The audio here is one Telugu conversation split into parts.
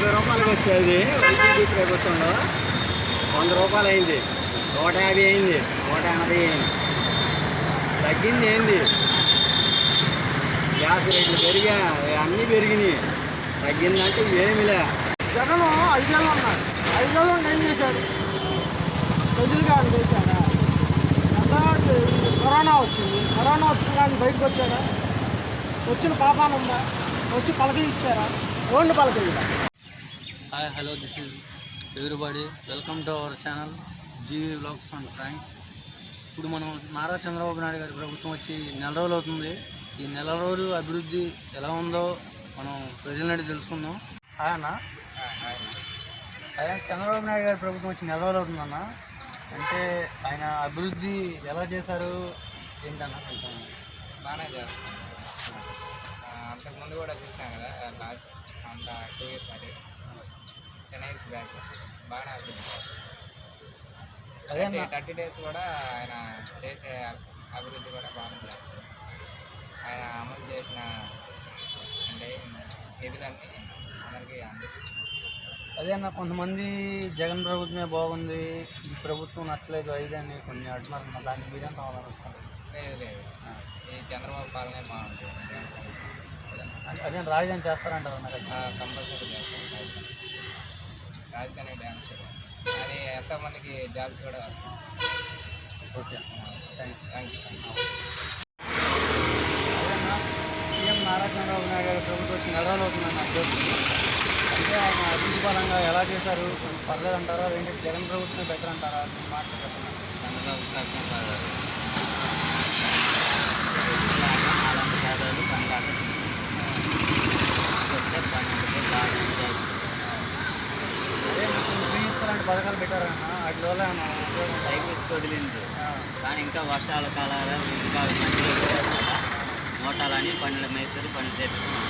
50 రూపాయలకి వచ్చేది వైసీపీ ప్రభుత్వంలో 100 రూపాయలు అయింది, 150 అయింది, 180 అయింది. తగ్గింది ఏంది? గ్యాస్ రేట్లు పెరిగా, అన్నీ పెరిగినాయి. తగ్గిందంటే ఏమిలే. జగన్ 5 ఏళ్ళు ఉన్నాడు. 5 ఏళ్ళు ఏం చేశాడు? ప్రజలుగా చేశాడా? కరోనా వచ్చింది. కరోనా వచ్చిన కానీ బయటకు వచ్చాడా? వచ్చిన పాపాన ఉందా? వచ్చి పలక ఇచ్చారా? ఓన్లీ పలక ఇవ్వడా? Hi, hello, this is everybody. Welcome to our channel GV vlogs and pranks. ఇప్పుడు మనం నారా చంద్రబాబు నాయుడు గారి ప్రభుత్వం వచ్చి నెల రోజులు అవుతుంది. ఈ నెల రోజులు అభివృద్ధి ఎలా ఉందో మనం ప్రజలనేది తెలుసుకుందాం. ఆయన చంద్రబాబు నాయుడు గారి ప్రభుత్వం వచ్చి నెల రోజులు అవుతుందన్న. అంటే ఆయన అభివృద్ధి ఎలా చేశారు ఏంటన్నా? బాగానే చేస్తాం. అంతకుముందు కూడా చూసాం కదా, అంత 2 years 10 years బ్యాక్ బాగానే అభివృద్ధి. అదే 30 days కూడా ఆయన చేసే అభివృద్ధి కూడా బాగుంది. ఆయన అమలు చేసిన అంటే నిధులన్నీ అందరికీ అందిస్తుంది. అదే అన్న, కొంతమంది జగన్ ప్రభుత్వమే బాగుంది, ఈ ప్రభుత్వం నచ్చలేదు 5 అని కొన్ని అంటున్నారు. దానికి మీరేం సమాధానం ఇస్తారు? లేదు, ఈ చంద్రబాబు పాలనే బాగుంటుంది. అదే రాజధాని చేస్తారంటారు అన్నారు. కంపల్సరీ చేస్తారు. రాజధాని డ్యాన్స్ అది ఎంతోమందికి జాబ్స్ కూడా వస్తాయి. Okay, thank you. CM Nara Chandrababu Naidu గారి ప్రభుత్వం వచ్చి నెల రోజులు అవుతుందని అభివృద్ధి. అంటే ఆయన అభివృద్ధి పరంగా ఎలా చేశారు? పర్లేదు అంటారా? ఏంటి జగన్ ప్రభుత్వమే బెటర్ అంటారా? మీ మాటలు చెప్పండి. చంద్రబాబు ప్రభుత్వం కాదు, అదే కొన్ని తీసుకులాంటి పథకాలు పెట్టారన్నా, వాటి వల్ల ఏమైనా ఉపయోగం? సైకిల్స్ వదిలింది కానీ ఇంకా వర్షాల కాలాలు ఇంకా మంచిగా మోటాలని పండ్ల మేస్తారు, పండ్లు చేస్తున్నారు.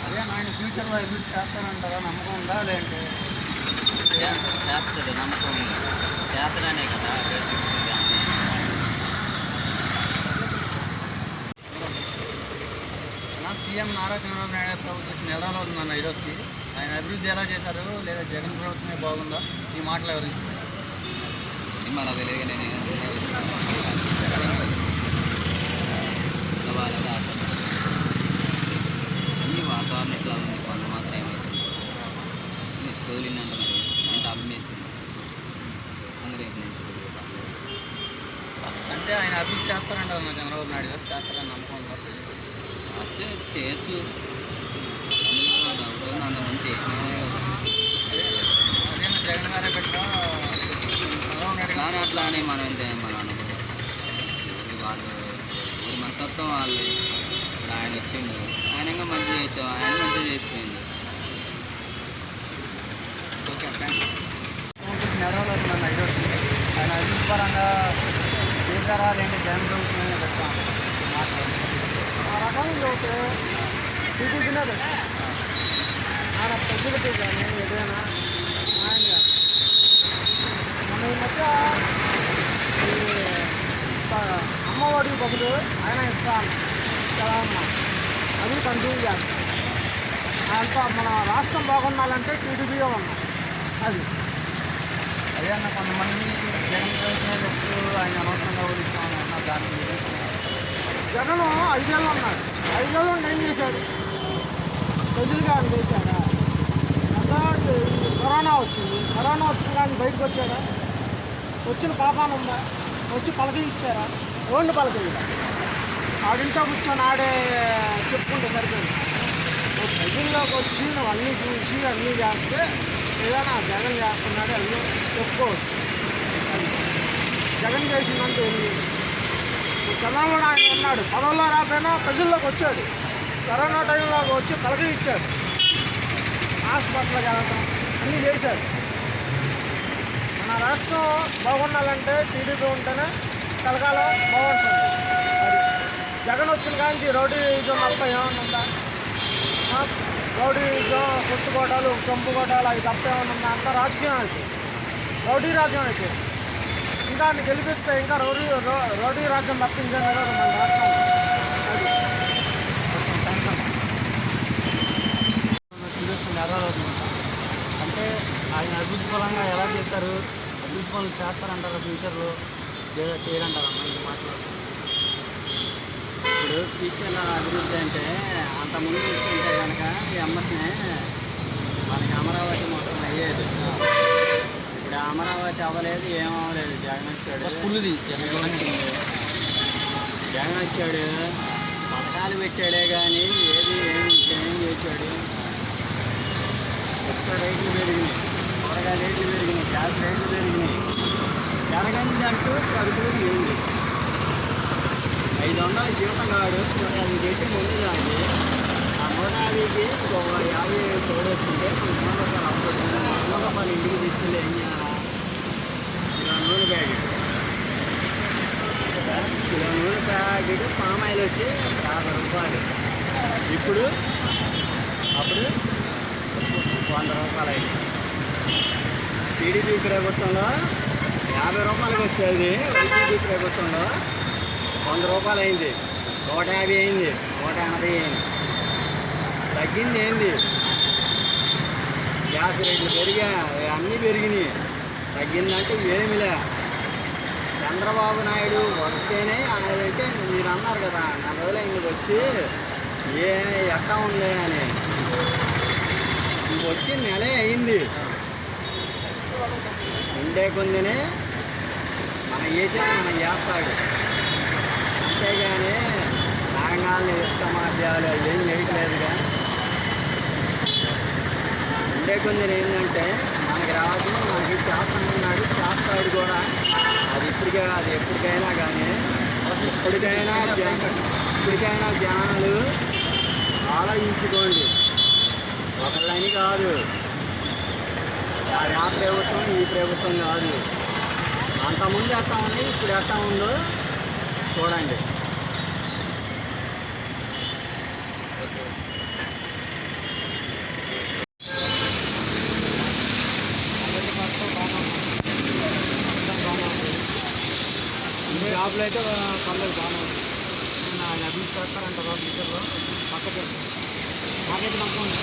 అదే ఆయన ఫ్యూచర్లో అభివృద్ధి చేస్తానంటారా? నమ్మకం ఉందా? లేదంటే చేస్తాడు, నమ్మకం ఉంది. చేస్తాడనే కదా సీఎం నారా చంద్రబాబు నాయుడు ప్రభుత్వం వచ్చి నెల రోజులు అవుతుందన్న ఈరోజుకి. ఆయన అభివృద్ధి ఎలా చేశారు? లేదా జగన్ ప్రభుత్వమే బాగుందా? ఈ మాటలు ఎవరు మన తెలియక నేను అన్ని వాతావరణం ఎట్లా ఉంది, కొంత మాత్రం ఏమవుతుంది స్కూలింగ్ అంటున్నారు. నేను టాపిక్ వేస్తున్నాను అందరూ రేపు నుంచి అంటే ఆయన అభివృద్ధి చేస్తారంటారు నా చంద్రబాబు నాయుడు గారు. చేస్తారని నమ్మకం ఉందా? వస్తే చేయొచ్చు, అంతమంది చేసినా అదే జగన్ గారే పెట్టా కానీ అట్లా అని మనం మనం అనుకుంటాం. వాళ్ళు ఈ మనస్తత్వం వాళ్ళు ఆయన వచ్చిండు, ఆయన ఇంకా మంచిగా చేసాం, ఆయన మంచిగా చేసిపోయింది. Okay, thanks. నెల రోజులు అవుతుందన్న ఈరోజు. ఆయన అభివృద్ధి పరంగా చేశారా? లేదంటే జగన్ ప్రభుత్వమే పెట్టాం మాట్లాడాలి. ఆ రకంగా అయితే టీడీపీనే బెస్ట్. ఆయన ఫెసిలిటీ కానీ ఏదైనా ఆయన మన ఈ మధ్య అమ్మఒడికి బదులు ఆయన ఇస్తాను తెలంగాణ అది కంటిన్యూ చేస్తాను. అంతా మన రాష్ట్రం బాగుండాలంటే టీడీపీయే ఉన్నాం. అది అదే అన్న, కొంతమంది జగన్ ప్రభుత్వమే బెస్ట్, ఆయన అనవసరంగా వదిలించామని అన్నారు. దానికి మీరేం సమాధానం? జగన్ 5 ఏళ్ళు ఉన్నాడు. 5 ఏళ్ళు ఏం చేశాడు? ప్రజలుగా చేశాడా? కరోనా వచ్చింది. కరోనా వచ్చిన కానీ బయటకు వచ్చాడా? వచ్చిన పాపాన ఉందా? వచ్చి పలక ఇచ్చారా? ఓన్లీ పలక ఇవ్వడా? ఆడింట్లో కూర్చొని ఆడే చెప్పుకుంటే సరిపోయింది. ప్రజల్లోకి వచ్చి నువ్వు అన్నీ చూసి అన్నీ చేస్తే ఏదైనా జగన్ చేస్తున్నాడు అన్నీ చెప్పుకోవచ్చు. జగన్ చేసిందంటే ఏంటి? చంద్రబాబు నాయుడు ఉన్నాడు, పదవుల్లో రాకపోయినా ప్రజల్లోకి వచ్చాడు. కరోనా టైంలో వచ్చి పలక ఇచ్చాడు, హాస్పిటల్కి వెళ్ళటం అన్నీ చేశాడు. మన రాష్ట్రం బాగుండాలంటే టీడీపీ ఉంటేనే కలకాలం బాగుంటుంది. అది జగన్ వచ్చిన కానీ రౌడీజం తప్ప ఏమన్నా ఉందా? రౌడీజం, కొట్టుకోవడాలు, చంపుకోవడాలు అవి తప్ప ఏమన్నా ఉందా? అంతా రాజకీయం అయితే రౌడీ రాజ్యం అయితే ఇంకా గెలిపిస్తే ఇంకా రౌడీ రాజ్యం తప్ప ఇంకా మన రాష్ట్రం. అది నెల రోజులు అవుతుంది. అంటే ఆయన అభివృద్ధి పరంగా ఎలా చేస్తారు, అభివృద్ధి పనులు చేస్తారంటారు ఫ్యూచర్లో లేదా చేయరంటారు అన్న ఇది మాట్లాడుతున్నారు. ఇప్పుడు ఫ్యూచర్లో అభివృద్ధి అంటే అంతకుముందు చూసుకుంటే కనుక ఎమ్మటనే మనకి అమరావతి మొత్తం అయ్యేది. ఇప్పుడు అమరావతి అవ్వలేదు, ఏమవ్వలేదు. జగన్ వచ్చాడు, స్కూల్ది జగన్ వచ్చింది, జగన్ వచ్చాడు, పథకాలు పెట్టాడే కానీ ఏం చేశాడు? ఇసుక రేట్లు పెరిగినాయి, కూరగాయల రేట్లు పెరిగినాయి, గ్యాస్ రేట్లు పెరిగినాయి. జరగనిదంటూ సరుకులు ఏంది 500 జీతం కాడు 150 పెట్టి ముందు కానీ ఆ 150కి ఒక 50 తోడు వచ్చింటే 200 రూపాయలు అప్పుడు 100 రూపాయలు ఇంటికి తీసుకెళ్ళి ఏం చేయాలా? కిలో నూనె ప్యాకెట్, కిలో నూనె ప్యాకెట్ పామ్ ఆయిల్ వచ్చి 50 రూపాయలు. ఇప్పుడు అప్పుడు 100 రూపాయలు అయింది. టీడీపీ ప్రభుత్వంలో 50 రూపాయలకి వచ్చేది, వైసీపీ ప్రభుత్వంలో 100 రూపాయలు అయింది, 150 అయింది, 180 అయింది. తగ్గింది ఏంది? గ్యాస్ రేట్లు పెరిగా, అన్నీ పెరిగినాయి. తగ్గిందంటే ఏమిలే. చంద్రబాబు నాయుడు వస్తేనే అంటే మీరు అన్నారు కదా 4 రోజులు అయింది వచ్చి ఎట్టా ఉంది అని. వచ్చి నెలే అయింది. ఉండే కొందినే మనం చేస్తాడు. అంతేగాని నాగాల్ని ఇష్టమాధ్యాలు ఏం చేయట్లేదుగా. ఉండే కొందిన ఏంటంటే మనకి రావాల్సింది మనకి చేస్తామన్నాడు, చేస్తాడు కూడా. అది ఎప్పటికైనా కానీ ఇప్పటికైనా జనాలు ఆలోచించుకోండి. ఒకళ్ళని కాదు, అది ఆ ప్రభుత్వం ఈ ప్రభుత్వం కాదు. అంతకుముందు ఎట్టా ఉంది, ఇప్పుడు ఎట్టా ఉందో చూడండి. జాబ్లో అయితే కొందరు బాగా ఆయన అభివృద్ధి చేస్తారంటారా ఫ్యూచర్లో? పక్కకి నాకైతే నమ్మకం ఉంది.